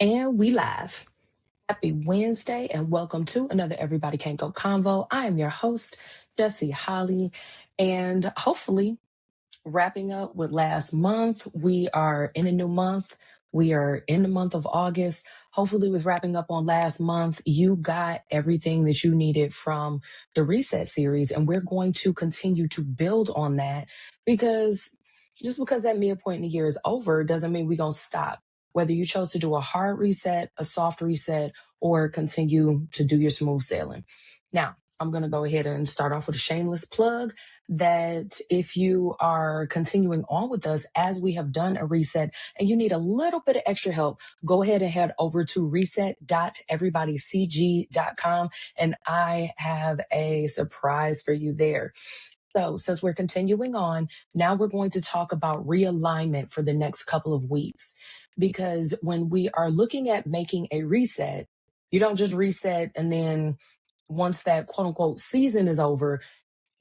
And we live. Happy Wednesday and welcome to another Everybody Can't Go Convo. I am your host, Jessi Holley, and hopefully wrapping up with last month. We are in a new month. We are in the month of August. Hopefully, with wrapping up on last month, you got everything that you needed from the Reset series. And we're going to continue to build on that because just because that midpoint in the year is over doesn't mean we're going to stop. Whether you chose to do a hard reset, a soft reset, or continue to do your smooth sailing. Now, I'm going to go ahead and start off with a shameless plug that if you are continuing on with us as we have done a reset and you need a little bit of extra help, go ahead and head over to reset.everybodycg.com and I have a surprise for you there. So, since we're continuing on, now we're going to talk about realignment for the next couple of weeks. Because when we are looking at making a reset, you don't just reset and then once that quote unquote season is over,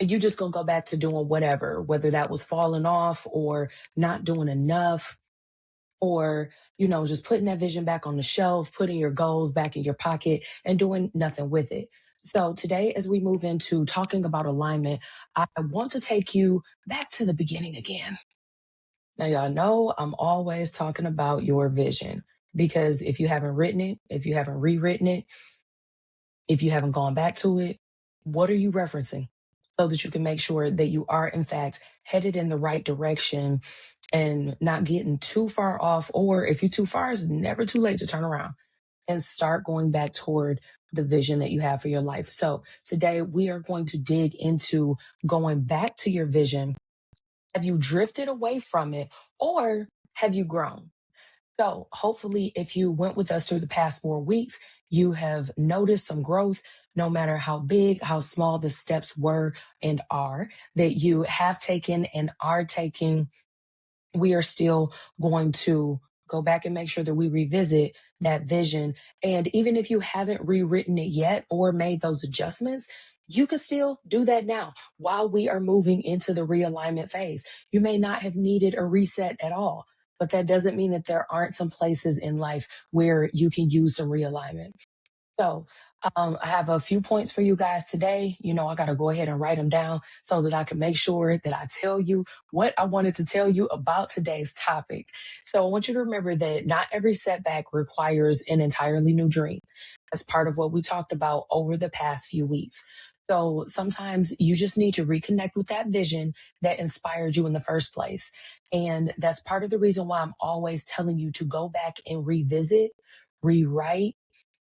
you just gonna go back to doing whatever, whether that was falling off or not doing enough or, just putting that vision back on the shelf, putting your goals back in your pocket and doing nothing with it. So today, as we move into talking about alignment, I want to take you back to the beginning again. Now, y'all know I'm always talking about your vision because if you haven't written it, if you haven't rewritten it, if you haven't gone back to it, what are you referencing? So that you can make sure that you are, in fact, headed in the right direction and not getting too far off. Or if you're too far, it's never too late to turn around and start going back toward the vision that you have for your life. So today we are going to dig into going back to your vision. Have you drifted away from it or have you grown? So hopefully, if you went with us through the past 4 weeks, you have noticed some growth, no matter how big, how small the steps were and are that you have taken and are taking. We are still going to go back and make sure that we revisit that vision. And even if you haven't rewritten it yet or made those adjustments, you can still do that now while we are moving into the realignment phase. You may not have needed a reset at all, but that doesn't mean that there aren't some places in life where you can use some realignment. So, I have a few points for you guys today. I got to go ahead and write them down so that I can make sure that I tell you what I wanted to tell you about today's topic. So, I want you to remember that not every setback requires an entirely new dream. That's part of what we talked about over the past few weeks. So, sometimes you just need to reconnect with that vision that inspired you in the first place. And that's part of the reason why I'm always telling you to go back and revisit, rewrite,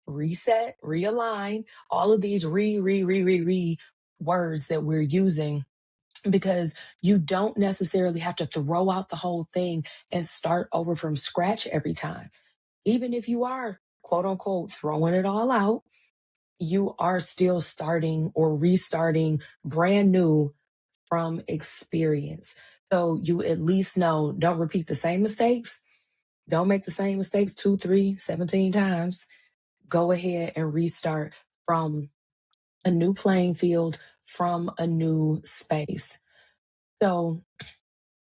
reset, realign, all of these re words that we're using because you don't necessarily have to throw out the whole thing and start over from scratch every time. Even if you are quote unquote throwing it all out, you are still starting or restarting brand new from experience. So you at least know, don't repeat the same mistakes. Don't make the same mistakes 2, 3, 17 times. Go ahead and restart from a new playing field, from a new space. So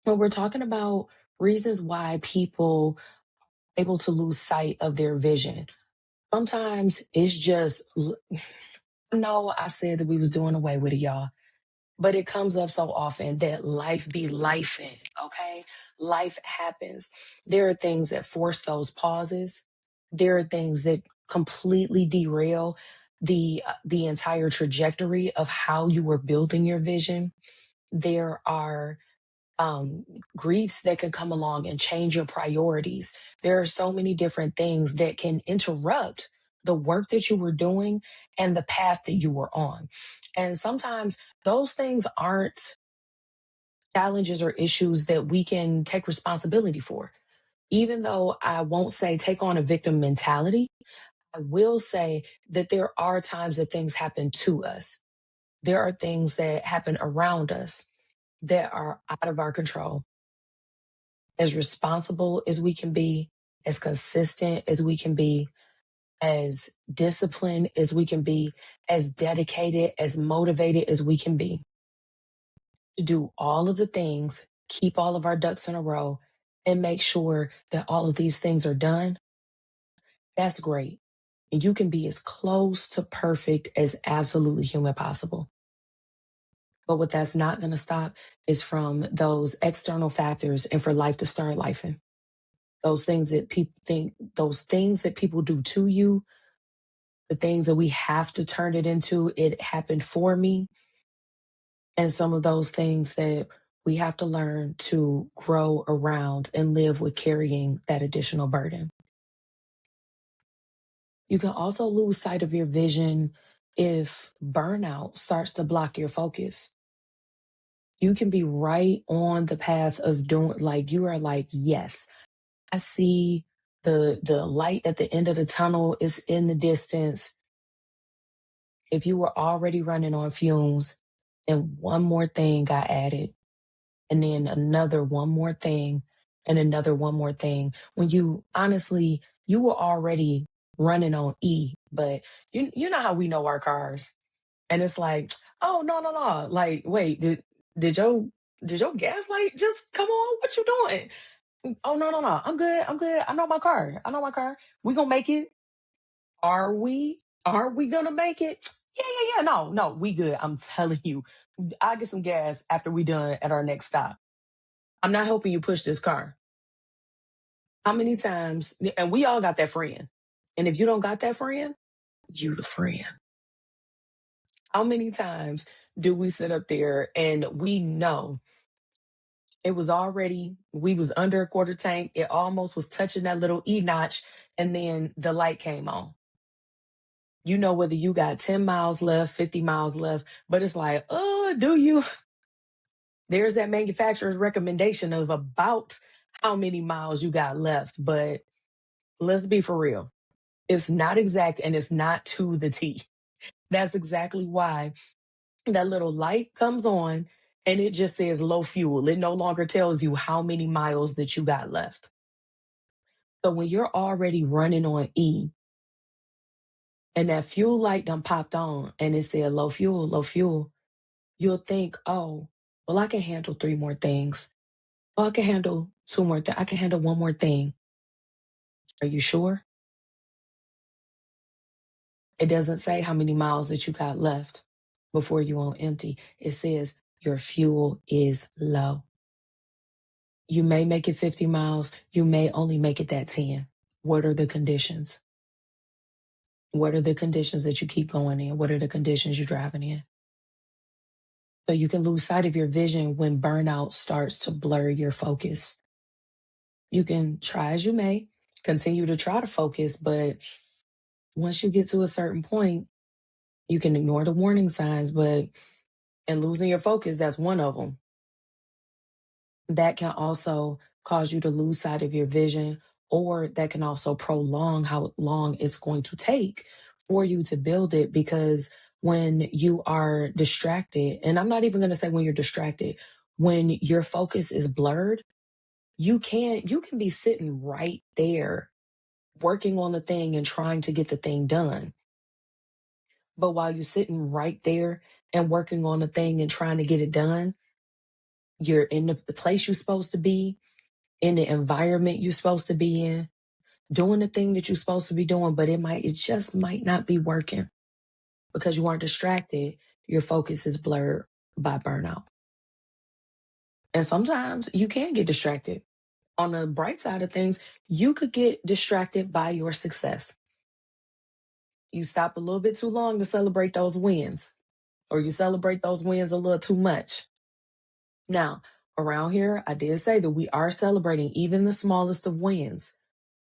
when we're talking about reasons why people are able to lose sight of their vision, sometimes it's just no, I said that we was doing away with it, y'all. But it comes up so often that life be lifing, okay? Life happens. There are things that force those pauses. There are things that completely derail the entire trajectory of how you were building your vision. There are um, griefs that can come along and change your priorities. There are so many different things that can interrupt the work that you were doing and the path that you were on. And sometimes those things aren't challenges or issues that we can take responsibility for. Even though I won't say take on a victim mentality, I will say that there are times that things happen to us. There are things that happen around us that are out of our control. As responsible as we can be, as consistent as we can be, as disciplined as we can be, as dedicated, as motivated as we can be to do all of the things, keep all of our ducks in a row, and make sure that all of these things are done. That's great. And you can be as close to perfect as absolutely human possible. But what that's not going to stop is from those external factors and for life to start lifing. Those things that people think, those things that people do to you, the things that we have to turn it into, it happened for me. And some of those things that we have to learn to grow around and live with carrying that additional burden. You can also lose sight of your vision if burnout starts to block your focus. You can be right on the path of doing, like, you are like, yes, I see the light at the end of the tunnel is in the distance. If you were already running on fumes and one more thing got added, and then another one more thing and another one more thing, when you honestly, you were already running on E, but you know how we know our cars. And it's like, oh no, no, no. Like, wait, did your did your gas light just come on? What you doing? Oh no, no, no. I'm good. I'm good. I know my car. I know my car. We gonna make it. Are we? Are we gonna make it? Yeah, yeah, yeah. No, no, we good. I'm telling you. I'll get some gas after we done at our next stop. I'm not helping you push this car. How many times, and we all got that friend. And if you don't got that friend, you the friend. How many times do we sit up there and we know it was already, we was under a quarter tank. It almost was touching that little E notch. And then the light came on. You know whether you got 10 miles left, 50 miles left, but it's like, oh, do you? There's that manufacturer's recommendation of about how many miles you got left. But let's be for real. It's not exact and it's not to the T. That's exactly why that little light comes on and it just says low fuel. It no longer tells you how many miles that you got left. So when you're already running on E and that fuel light done popped on and it said low fuel, you'll think, oh, well, I can handle three more things. Oh, I can handle two more things. I can handle one more thing. Are you sure? It doesn't say how many miles that you got left before you on empty. It says your fuel is low. You may make it 50 miles. You may only make it that 10. What are the conditions? What are the conditions that you keep going in? What are the conditions you're driving in? So you can lose sight of your vision when burnout starts to blur your focus. You can try as you may, continue to try to focus, but once you get to a certain point, you can ignore the warning signs, but and losing your focus, that's one of them. That can also cause you to lose sight of your vision, or that can also prolong how long it's going to take for you to build it. Because when you are distracted, and I'm not even going to say when you're distracted, when your focus is blurred, you can be sitting right there working on the thing and trying to get the thing done. But while you're sitting right there and working on the thing and trying to get it done, you're in the place you're supposed to be, in the environment you're supposed to be in, doing the thing that you're supposed to be doing, but it just might not be working because you aren't distracted. Your focus is blurred by burnout. And sometimes you can get distracted. On the bright side of things, you could get distracted by your success. You stop a little bit too long to celebrate those wins, or you celebrate those wins a little too much. Now, around here, I did say that we are celebrating even the smallest of wins.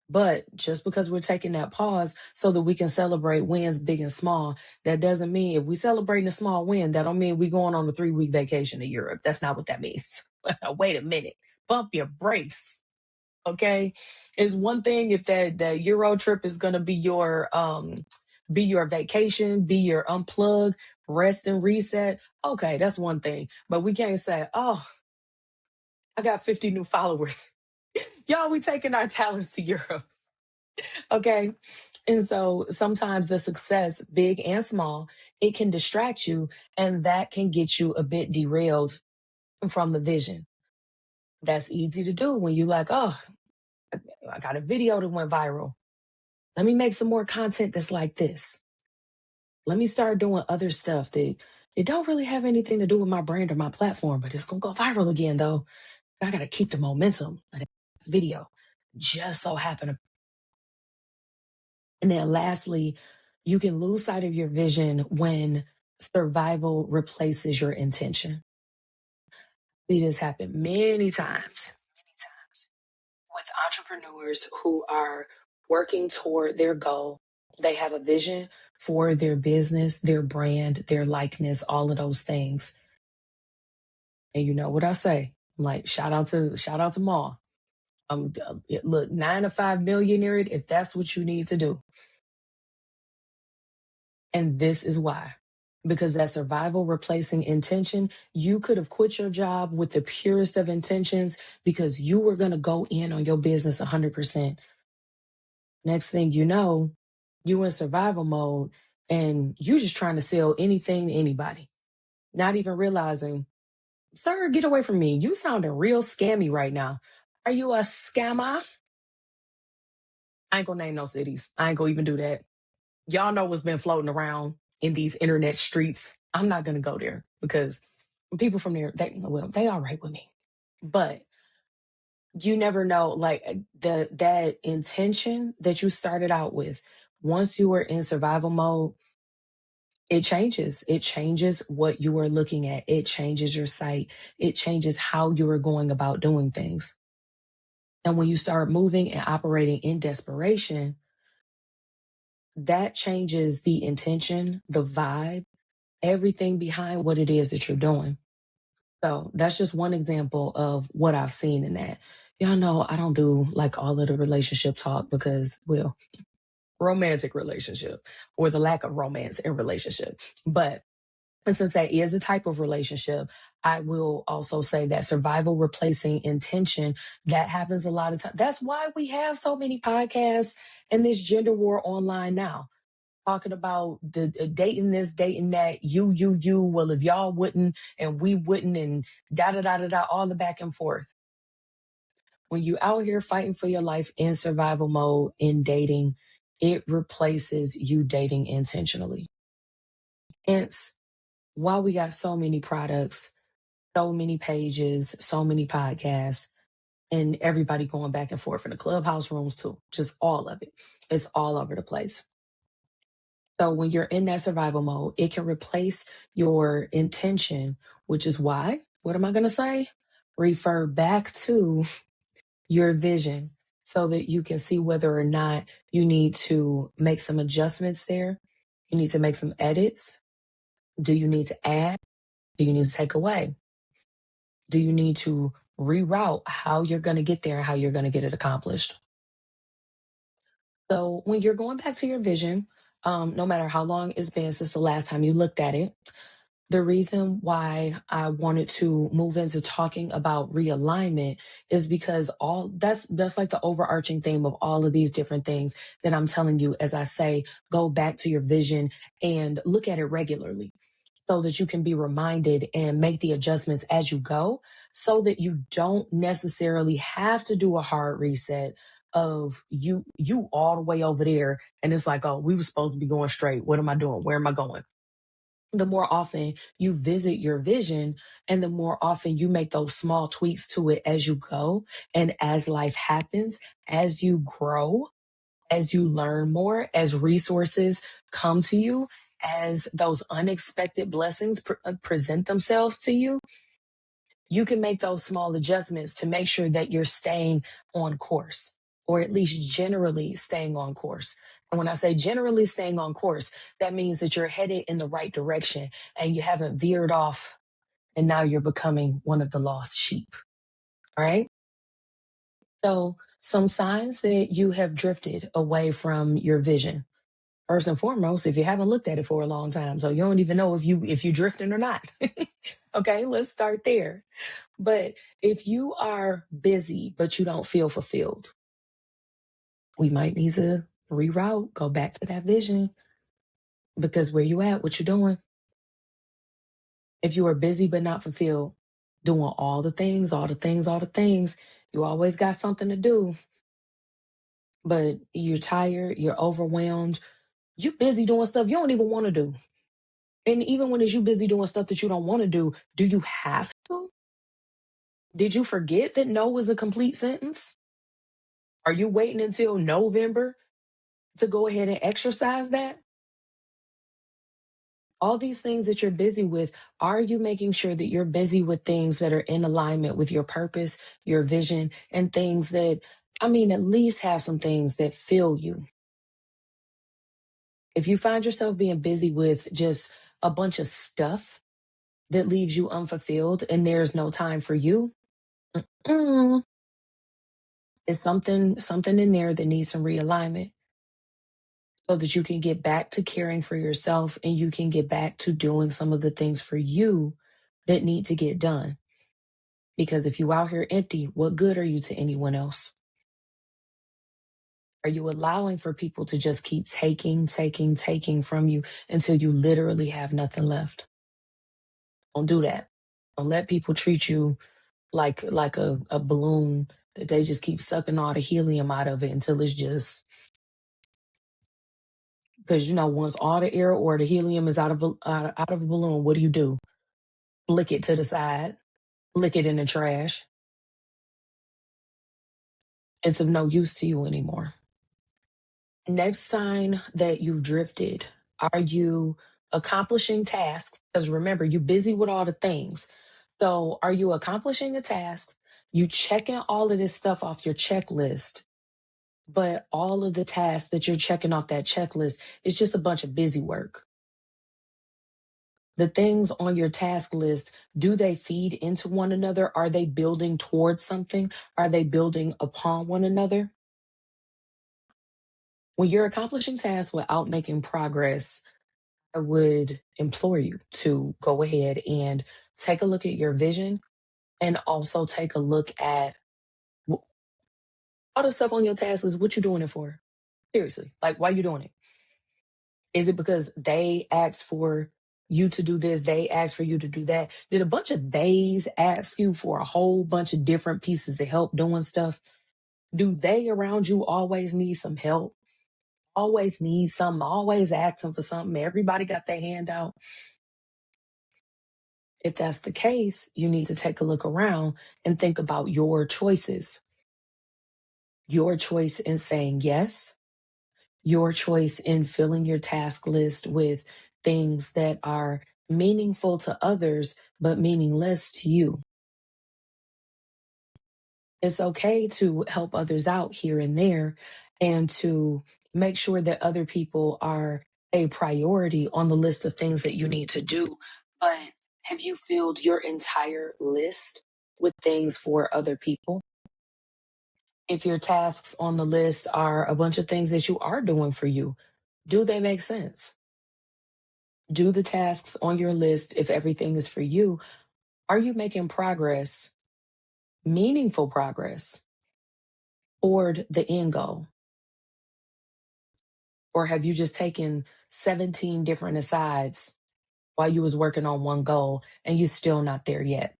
But just because we're taking that pause so that we can celebrate wins big and small, that doesn't mean if we celebrating a small win, that don't mean we going on a 3-week vacation to Europe. That's not what that means. Wait a minute. Bump your brakes. Okay. It's one thing if that Euro trip is gonna be your vacation, be your unplug, rest and reset. Okay, that's one thing. But we can't say, oh, I got 50 new followers. Y'all, we taking our talents to Europe. Okay. And so sometimes the success, big and small, it can distract you and that can get you a bit derailed from the vision. That's easy to do when you like, oh, I got a video that went viral. Let me make some more content that's like this. Let me start doing other stuff that it don't really have anything to do with my brand or my platform, but it's gonna go viral again though. I gotta keep the momentum of this video. Just so happen to. And then lastly, you can lose sight of your vision when survival replaces your intention. See this happen many times with entrepreneurs who are working toward their goal. They have a vision for their business, their brand, their likeness, all of those things. And you know what I say? I'm like, shout out to Ma. Look, 9 to 5 millionaire it if that's what you need to do. And this is why. Because that survival replacing intention, you could have quit your job with the purest of intentions because you were going to go in on your business 100%. Next thing you know, you in survival mode and you just trying to sell anything to anybody, not even realizing, sir, get away from me. You sounding real scammy right now. Are you a scammer? I ain't gonna name no cities. I ain't gonna even do that. Y'all know what's been floating around in these internet streets. I'm not gonna go there because people from there, they all right with me. But you never know, like that intention that you started out with, once you were in survival mode, it changes. It changes what you are looking at. It changes your sight. It changes how you are going about doing things. And when you start moving and operating in desperation, that changes the intention, the vibe, everything behind what it is that you're doing. So that's just one example of what I've seen in that. Y'all know I don't do like all of the relationship talk because, well, romantic relationship or the lack of romance in relationship. But since that is a type of relationship, I will also say that survival replacing intention, that happens a lot of times. That's why we have so many podcasts and this gender war online now talking about the dating this, dating that, you. Well, if y'all wouldn't and we wouldn't, and da da da da da, all the back and forth. When you out here fighting for your life in survival mode in dating, it replaces you dating intentionally. Hence, why we got so many products, so many pages, so many podcasts, and everybody going back and forth in the clubhouse rooms too. Just all of it. It's all over the place. So when you're in that survival mode, it can replace your intention, which is why, what am I going to say? Refer back to your vision so that you can see whether or not you need to make some adjustments there. You need to make some edits. Do you need to add? Do you need to take away? Do you need to reroute how you're going to get there and how you're going to get it accomplished? So when you're going back to your vision, no matter how long it's been since the last time you looked at it, the reason why I wanted to move into talking about realignment is because all that's like the overarching theme of all of these different things that I'm telling you as I say, go back to your vision and look at it regularly so that you can be reminded and make the adjustments as you go so that you don't necessarily have to do a hard reset of you all the way over there and it's like, oh, we were supposed to be going straight. What am I doing? Where am I going? The more often you visit your vision and the more often you make those small tweaks to it as you go and as life happens, as you grow, as you learn more, as resources come to you, as those unexpected blessings present themselves to you, you can make those small adjustments to make sure that you're staying on course, or at least generally staying on course. And when I say generally staying on course, that means that you're headed in the right direction and you haven't veered off and now you're becoming one of the lost sheep. All right. So, some signs that you have drifted away from your vision. First and foremost, if you haven't looked at it for a long time, so you don't even know if you drifting or not. Okay, let's start there. But if you are busy but you don't feel fulfilled, we might need to reroute, go back to that vision because where you at, what you doing? If you are busy but not fulfilled, doing all the things, you always got something to do. but you're tired, you're overwhelmed, you're busy doing stuff you don't even want to do. And even when it's you busy doing stuff that you don't want to do you have to? Did you forget that no is a complete sentence? Are you waiting until November to go ahead and exercise that? All these things that you're busy with, are you making sure that you're busy with things that are in alignment with your purpose, your vision, and things that, I mean, at least have some things that fill you? If you find yourself being busy with just a bunch of stuff that leaves you unfulfilled and there's no time for you, mm, it's something in there that needs some realignment so that you can get back to caring for yourself and you can get back to doing some of the things for you that need to get done. Because if you out here empty, what good are you to anyone else? Are you allowing for people to just keep taking from you until you literally have nothing left? Don't do that. Don't let people treat you like a balloon that they just keep sucking all the helium out of it until it's just, because once all the air or the helium is out of a balloon, what do? Flick it to the side, flick it in the trash. It's of no use to you anymore. Next sign that you've drifted, are you accomplishing tasks? Because remember, you're busy with all the things. So are you accomplishing the tasks? You checking all of this stuff off your checklist, but all of the tasks that you're checking off that checklist is just a bunch of busy work. The things on your task list, do they feed into one another? Are they building towards something? Are they building upon one another? When you're accomplishing tasks without making progress, I would implore you to go ahead and take a look at your vision and also take a look at all the stuff on your task list. What you doing it for? Seriously, like why you doing it? Is it because they asked for you to do this? They asked for you to do that? Did a bunch of theys ask you for a whole bunch of different pieces of help doing stuff? Do they around you always need some help? Always need something, always asking for something. Everybody got their hand out. If that's the case, you need to take a look around and think about your choices. Your choice in saying yes, your choice in filling your task list with things that are meaningful to others, but meaningless to you. It's okay to help others out here and there and to make sure that other people are a priority on the list of things that you need to do. But have you filled your entire list with things for other people? If your tasks on the list are a bunch of things that you are doing for you, do they make sense? Do the tasks on your list, if everything is for you, are you making progress, meaningful progress toward the end goal? Or have you just taken 17 different asides while you was working on one goal and you're still not there yet?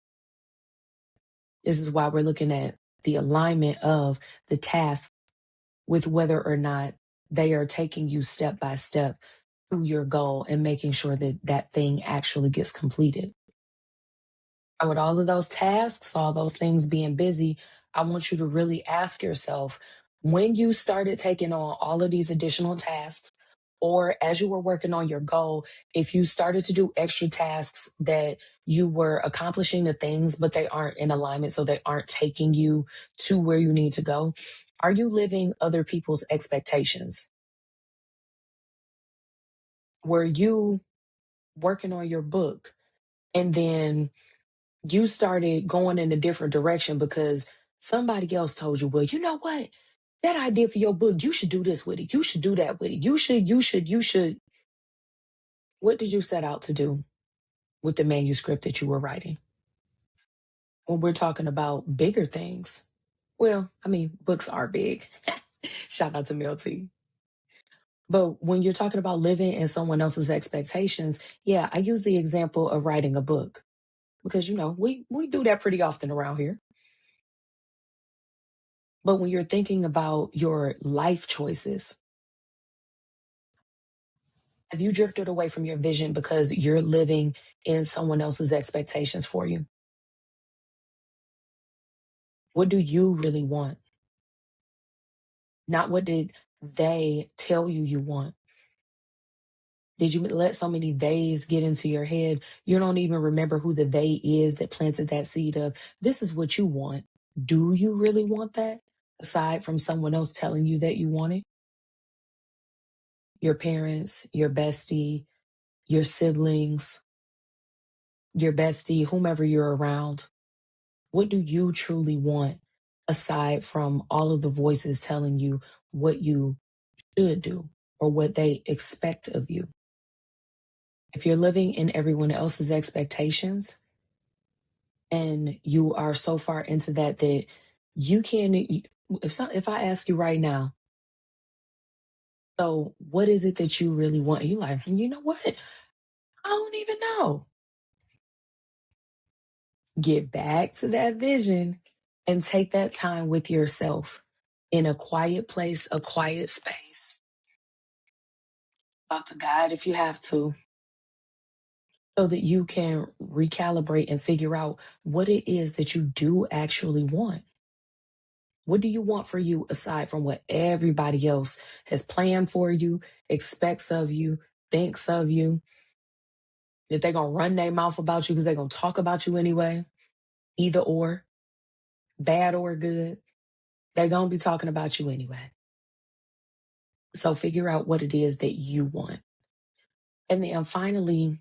This is why we're looking at the alignment of the task with whether or not they are taking you step by step to your goal and making sure that that thing actually gets completed. And with all of those tasks, all those things being busy, I want you to really ask yourself, when you started taking on all of these additional tasks, or as you were working on your goal, if you started to do extra tasks that you were accomplishing the things, but they aren't in alignment, so they aren't taking you to where you need to go, are you living other people's expectations? Were you working on your book and then you started going in a different direction because somebody else told you, well, you know what? That idea for your book, you should do this with it. You should do that with it. You should. What did you set out to do with the manuscript that you were writing? When we're talking about bigger things, well, I mean, books are big. Shout out to Mel T. But when you're talking about living in someone else's expectations, yeah, I use the example of writing a book because we do that pretty often around here. But when you're thinking about your life choices, have you drifted away from your vision because you're living in someone else's expectations for you? What do you really want? Not what did they tell you you want. Did you let so many theys get into your head? You don't even remember who the they is that planted that seed of this is what you want. Do you really want that? Aside from someone else telling you that you want it, your parents, your bestie, your siblings, your bestie, whomever you're around. What do you truly want aside from all of the voices telling you what you should do or what they expect of you? If you're living in everyone else's expectations and you are so far into that that you can't, if I ask you right now, so what is it that you really want? And you're like, you know what? I don't even know. Get back to that vision and take that time with yourself in a quiet place, a quiet space. Talk to God if you have to, so that you can recalibrate and figure out what it is that you do actually want. What do you want for you aside from what everybody else has planned for you, expects of you, thinks of you? That they're going to run their mouth about you because they're going to talk about you anyway, either or, bad or good. They're going to be talking about you anyway. So figure out what it is that you want. And then finally,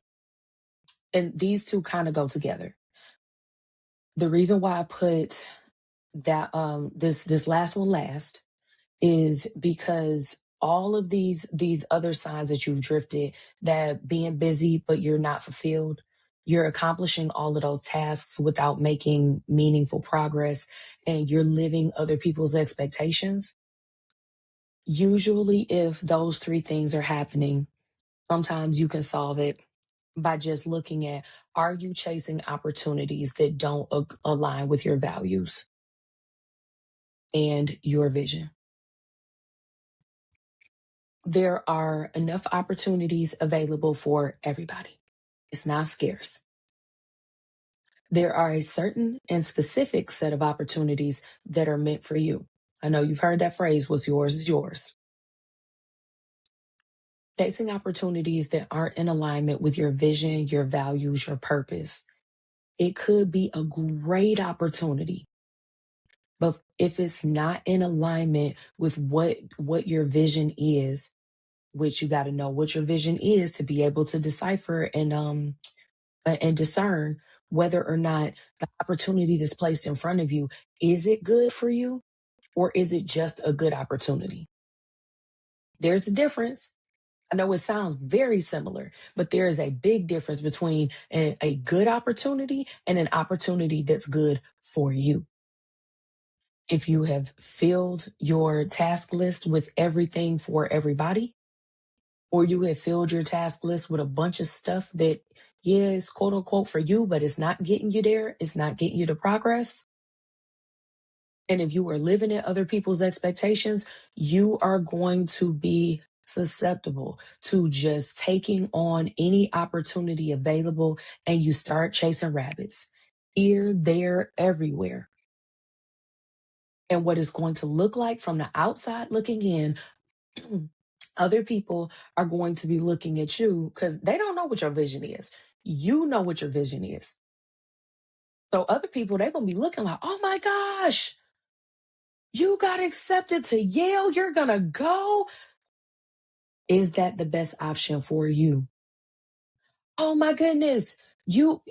and these two kind of go together. The reason why I put that this last one last is because all of these other signs that you've drifted, that being busy but you're not fulfilled, you're accomplishing all of those tasks without making meaningful progress, and you're living other people's expectations. Usually if those three things are happening, sometimes you can solve it by just looking at, are you chasing opportunities that don't align with your values and your vision? There are enough opportunities available for everybody. It's not scarce. There are a certain and specific set of opportunities that are meant for you. I know you've heard that phrase, what's yours is yours. Chasing opportunities that aren't in alignment with your vision, your values, your purpose. It could be a great opportunity, but if it's not in alignment with what your vision is, which you got to know what your vision is to be able to decipher and discern whether or not the opportunity that's placed in front of you, is it good for you or is it just a good opportunity? There's a difference. I know it sounds very similar, but there is a big difference between a good opportunity and an opportunity that's good for you. If you have filled your task list with everything for everybody, or you have filled your task list with a bunch of stuff that, yeah, is quote unquote for you, but it's not getting you there, it's not getting you to progress. And if you are living in other people's expectations, you are going to be susceptible to just taking on any opportunity available and you start chasing rabbits here, there, everywhere. And what it's going to look like from the outside looking in, other people are going to be looking at you because they don't know what your vision is. You know what your vision is. So other people, they're going to be looking like, oh my gosh, you got accepted to Yale. You're going to go. Is that the best option for you? Oh my goodness. You,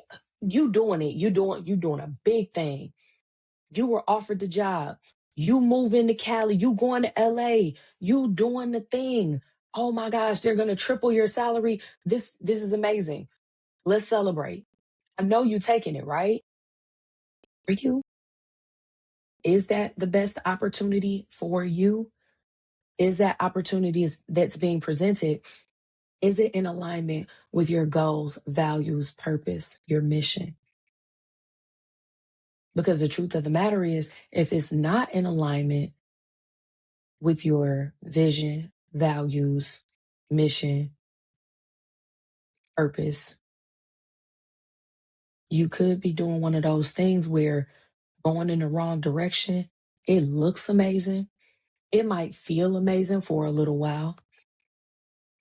you doing it. You doing a big thing. You were offered the job. You move into Cali. You going to LA. You doing the thing. Oh my gosh, they're going to triple your salary. This is amazing. Let's celebrate. I know you taking it, right? For you, is that the best opportunity for you? Is that that's being presented? Is it in alignment with your goals, values, purpose, your mission? Because the truth of the matter is, if it's not in alignment with your vision, values, mission, purpose, you could be doing one of those things where going in the wrong direction, it looks amazing. It might feel amazing for a little while.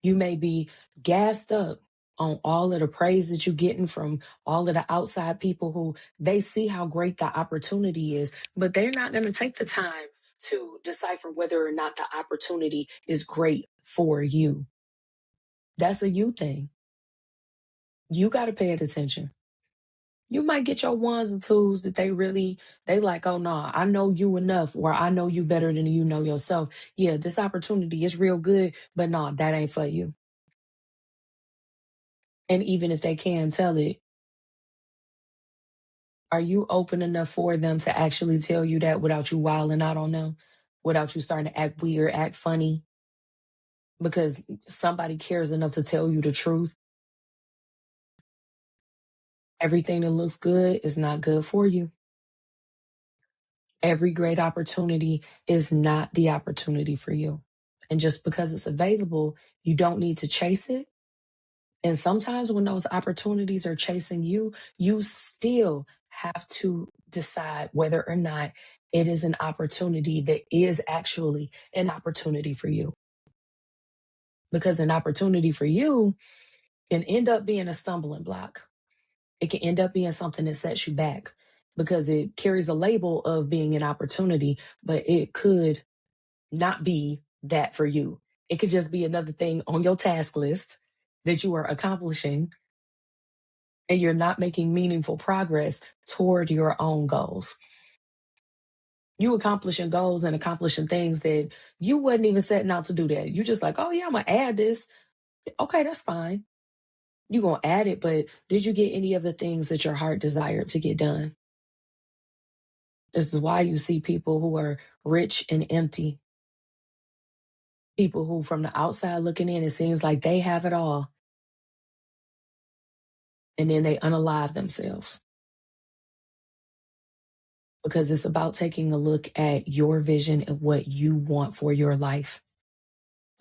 You may be gassed up on all of the praise that you're getting from all of the outside people who they see how great the opportunity is, but they're not going to take the time to decipher whether or not the opportunity is great for you. That's a you thing. You got to pay it attention. You might get your ones and twos that they like, oh no, I know you enough, or I know you better than you know yourself. Yeah, this opportunity is real good, but no, that ain't for you. And even if they can tell it, are you open enough for them to actually tell you that without you wilding out on them? Without you starting to act weird, act funny? Because somebody cares enough to tell you the truth. Everything that looks good is not good for you. Every great opportunity is not the opportunity for you. And just because it's available, you don't need to chase it. And sometimes when those opportunities are chasing you, you still have to decide whether or not it is an opportunity that is actually an opportunity for you. Because an opportunity for you can end up being a stumbling block. It can end up being something that sets you back because it carries a label of being an opportunity, but it could not be that for you. It could just be another thing on your task list that you are accomplishing and you're not making meaningful progress toward your own goals. You accomplishing goals and accomplishing things that you wasn't even setting out to do that. You just like, oh yeah, I'm gonna add this. Okay, that's fine. You gonna add it, but did you get any of the things that your heart desired to get done? This is why you see people who are rich and empty. People who from the outside looking in, it seems like they have it all. And then they unalive themselves. Because it's about taking a look at your vision and what you want for your life.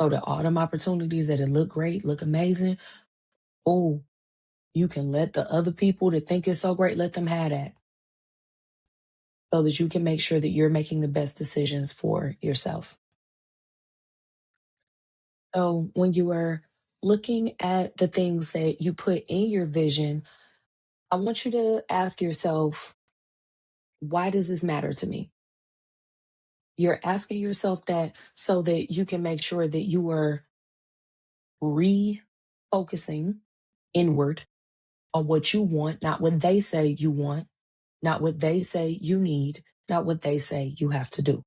So the autumn opportunities that it look great, look amazing. Oh, you can let the other people that think it's so great, let them have that. So that you can make sure that you're making the best decisions for yourself. So when you are looking at the things that you put in your vision, I want you to ask yourself, why does this matter to me? You're asking yourself that so that you can make sure that you are refocusing inward on what you want, not what they say you want, not what they say you need, not what they say you have to do.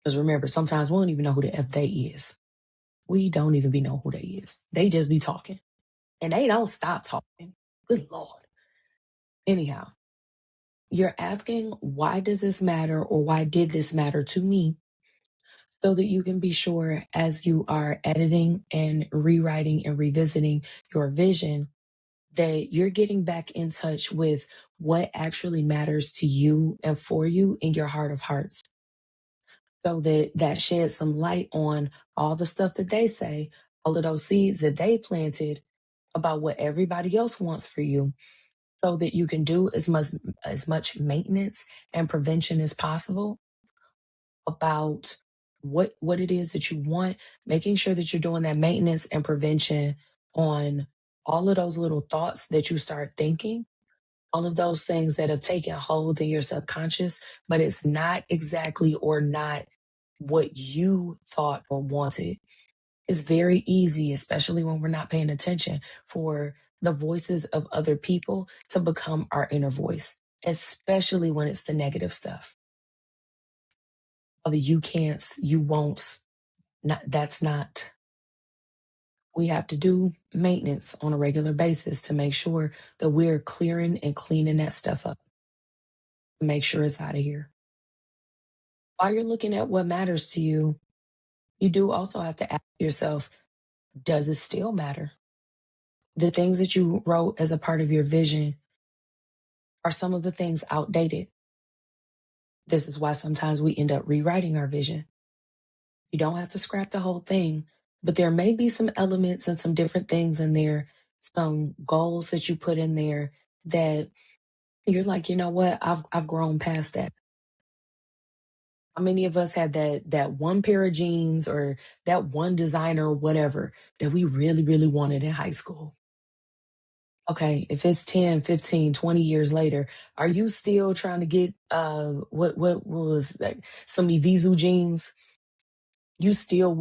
Because remember, sometimes we don't even know who the F they is. We don't even be know who they is. They just be talking. And they don't stop talking. Good Lord. Anyhow, you're asking, why does this matter or why did this matter to me? So that you can be sure as you are editing and rewriting and revisiting your vision that you're getting back in touch with what actually matters to you and for you in your heart of hearts. So that that sheds some light on all the stuff that they say, all of those seeds that they planted about what everybody else wants for you, so that you can do as much maintenance and prevention as possible about what it is that you want, making sure that you're doing that maintenance and prevention on all of those little thoughts that you start thinking, all of those things that have taken hold in your subconscious, but it's not exactly or not what you thought or wanted. It's very easy, especially when we're not paying attention, for the voices of other people to become our inner voice, especially when it's the negative stuff. All the you can'ts, you won'ts, not, that's not. We have to do maintenance on a regular basis to make sure that we're clearing and cleaning that stuff up, to make sure it's out of here. While you're looking at what matters to you do also have to ask yourself, does it still matter? The things that you wrote as a part of your vision, Are some of the things outdated? This is why sometimes we end up rewriting our vision. You don't have to scrap the whole thing, but there may be some elements and some different things in there, some goals that you put in there that you're like, you know what, I've grown past that. How many of us had that one pair of jeans or that one designer or whatever that we really, really wanted in high school? Okay, if it's 10, 15, 20 years later, are you still trying to get what was that? Some Evisu jeans? You still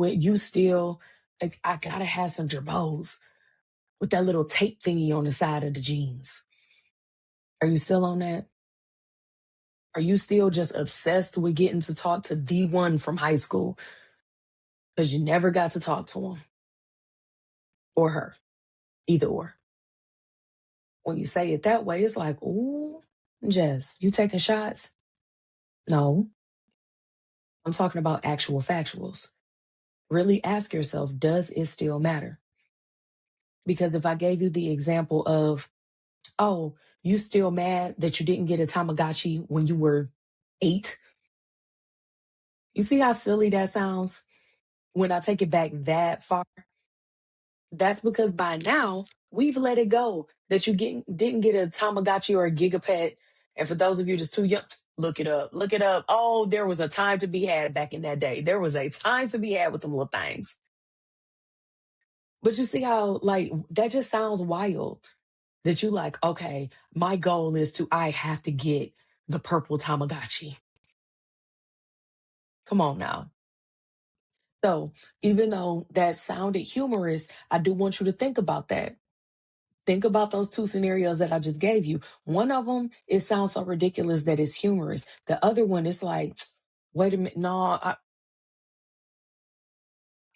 like, I gotta have some Jabos with that little tape thingy on the side of the jeans. Are you still on that? Are you still just obsessed with getting to talk to the one from high school because you never got to talk to him or her, either or? When you say it that way, it's like, ooh, Jess, you taking shots? No, I'm talking about actual factuals. Really ask yourself, does it still matter? Because if I gave you the example of, oh, you still mad that you didn't get a Tamagotchi when you were 8? You see how silly that sounds when I take it back that far? That's because by now we've let it go that didn't get a Tamagotchi or a Gigapet. And for those of you just too young, look it up. Look it up. Oh, there was a time to be had back in that day. There was a time to be had with them little things. But you see how like that just sounds wild that you like, okay, my goal is I have to get the purple Tamagotchi. Come on now. So even though that sounded humorous, I do want you to think about that. Think about those two scenarios that I just gave you. One of them, it sounds so ridiculous that it's humorous. The other one, it's like, wait a minute, no,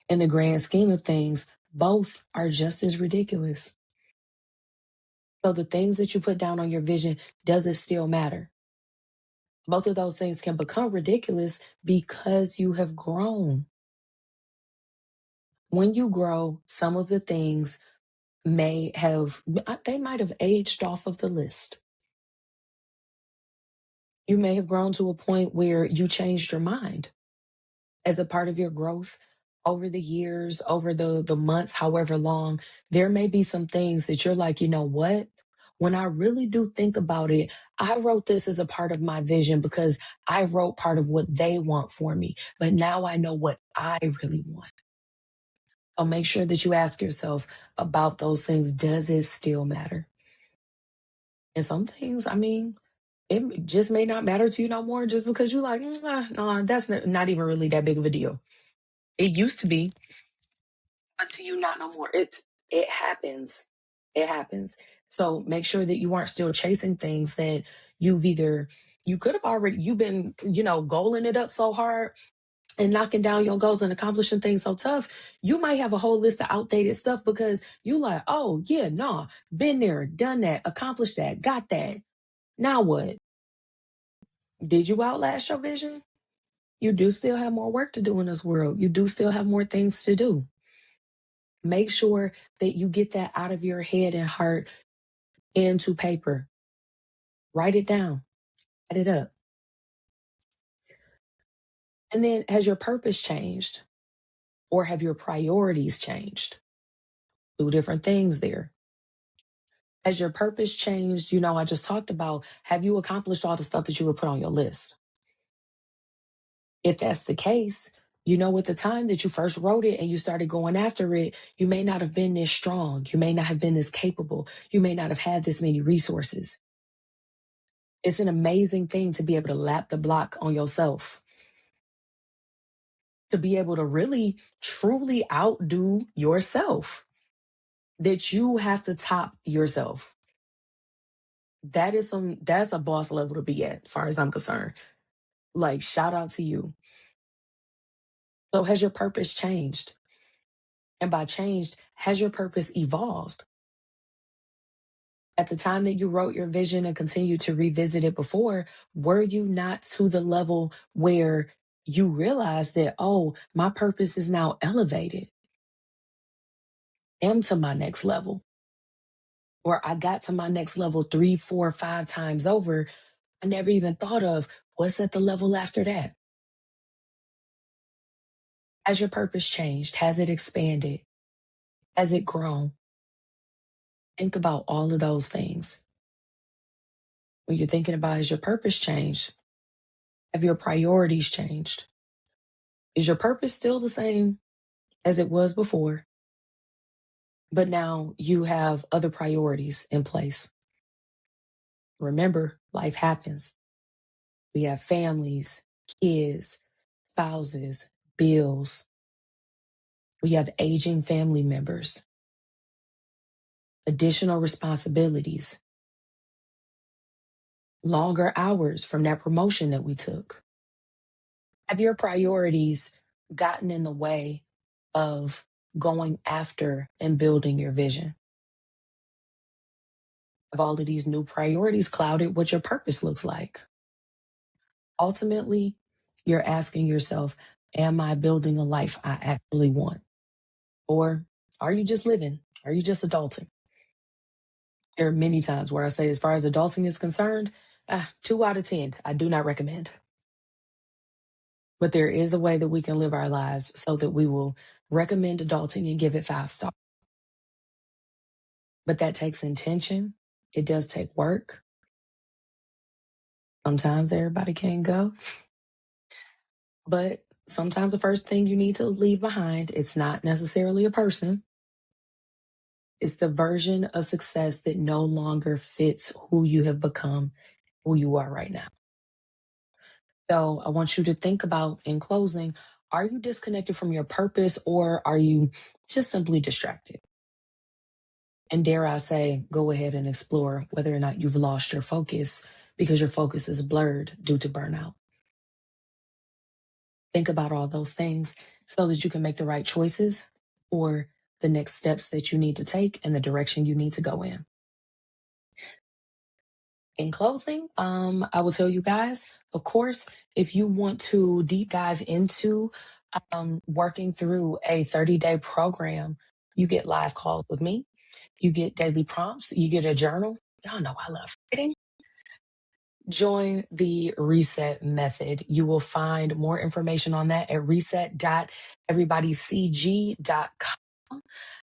in the grand scheme of things, both are just as ridiculous. So the things that you put down on your vision, does it still matter? Both of those things can become ridiculous because you have grown. When you grow, some of the things they might have aged off of the list. You may have grown to a point where you changed your mind as a part of your growth over the years, over the months, however long. There may be some things that you're like, you know what? When I really do think about it, I wrote this as a part of my vision because I wrote part of what they want for me. But now I know what I really want. So make sure that you ask yourself about those things. Does it still matter? And some things, I mean, it just may not matter to you no more just because you like, no, that's not even really that big of a deal. It used to be, but to you, not no more. It happens. It happens. So make sure that you aren't still chasing things that you've either you could have already you've been goaling it up so hard and knocking down your goals and accomplishing things so tough. You might have a whole list of outdated stuff because you like, oh yeah, no, been there, done that, accomplished that, got that. Now what? Did you outlast your vision? You do still have more work to do in this world. You do still have more things to do. Make sure that you get that out of your head and heart into paper. Write it down, add it up. And then has your purpose changed or have your priorities changed? Two different things there. Has your purpose changed? I just talked about have you accomplished all the stuff that you would put on your list? If that's the case, at the time that you first wrote it and you started going after it, you may not have been this strong. You may not have been this capable. You may not have had this many resources. It's an amazing thing to be able to lap the block on yourself, to be able to really, truly outdo yourself, that you have to top yourself. That's a boss level to be at, as far as I'm concerned. Like, shout out to you. So, has your purpose changed? And by changed, has your purpose evolved? At the time that you wrote your vision and continue to revisit it before, were you not to the level where you realized that, oh, my purpose is now elevated? Am to my next level. or I got to my next level three, four, five times over. I never even thought of what's at the level after that. Has your purpose changed? Has it expanded? Has it grown? Think about all of those things. When you're thinking about, has your purpose changed? Have your priorities changed? Is your purpose still the same as it was before? But now you have other priorities in place. Remember, life happens. We have families, kids, spouses, bills. We have aging family members, additional responsibilities, longer hours from that promotion that we took. Have your priorities gotten in the way of going after and building your vision? Have all of these new priorities clouded what your purpose looks like? Ultimately, you're asking yourself, am I building a life I actually want? Or are you just living? Are you just adulting? There are many times where I say, as far as adulting is concerned, 2 out of 10, I do not recommend. But there is a way that we can live our lives so that we will recommend adulting and give it 5 stars. But that takes intention. It does take work. Sometimes everybody can't go. But sometimes the first thing you need to leave behind, it's not necessarily a person. It's the version of success that no longer fits who you have become, who you are right now. So I want you to think about, in closing, are you disconnected from your purpose, or are you just simply distracted? And dare I say, go ahead and explore whether or not you've lost your focus because your focus is blurred due to burnout. Think about all those things so that you can make the right choices or the next steps that you need to take and the direction you need to go in. In closing, I will tell you guys, of course, if you want to deep dive into working through a 30-day program, you get live calls with me, you get daily prompts, you get a journal. Y'all know I love writing. Join the reset method. You will find more information on that at reset.everybodycg.com.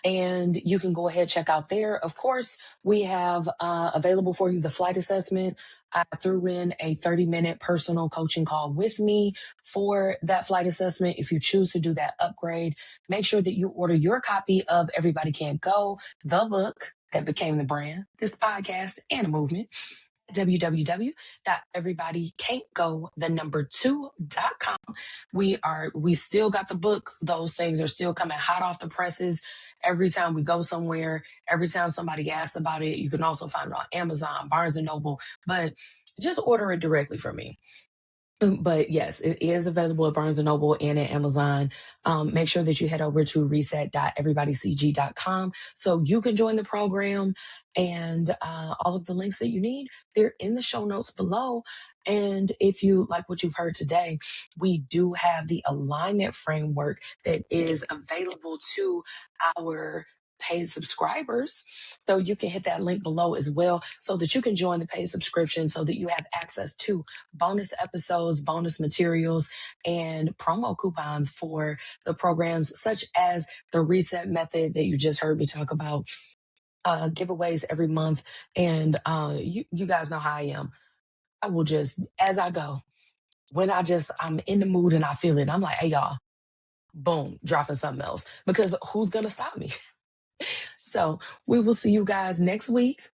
And you can go ahead, check out there. Of course, we have available for you the flight assessment. I threw in a 30-minute personal coaching call with me for that flight assessment. If you choose to do that upgrade, make sure that you order your copy of Everybody Can't Go, the book that became the brand, this podcast, and a movement. www.everybodycan'tgo2.com. We still got the book. Those things are still coming hot off the presses. Every time we go somewhere, every time somebody asks about it, you can also find it on Amazon, Barnes and Noble, but just order it directly from me. But yes, it is available at Barnes& and Noble and at Amazon. Make sure that you head over to reset.everybodycg.com so you can join the program, and all of the links that you need, they're in the show notes below. And if you like what you've heard today, we do have the alignment framework that is available to our paid subscribers. So you can hit that link below as well so that you can join the paid subscription so that you have access to bonus episodes, bonus materials, and promo coupons for the programs such as the reset method that you just heard me talk about, giveaways every month. And you guys know how I am. I will just, as I go, when I'm in the mood and I feel it, I'm like, hey, y'all, boom, dropping something else, because who's going to stop me? So we will see you guys next week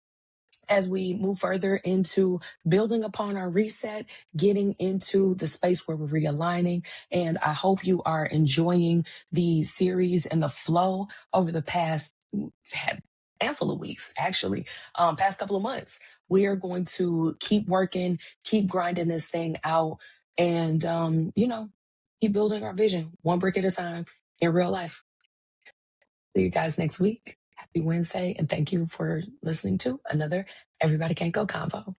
as we move further into building upon our reset, getting into the space where we're realigning. And I hope you are enjoying the series and the flow over the past handful of weeks, actually, past couple of months. We are going to keep working, keep grinding this thing out, and, keep building our vision one brick at a time in real life. See you guys next week. Happy Wednesday, and thank you for listening to another Everybody Can't Go convo.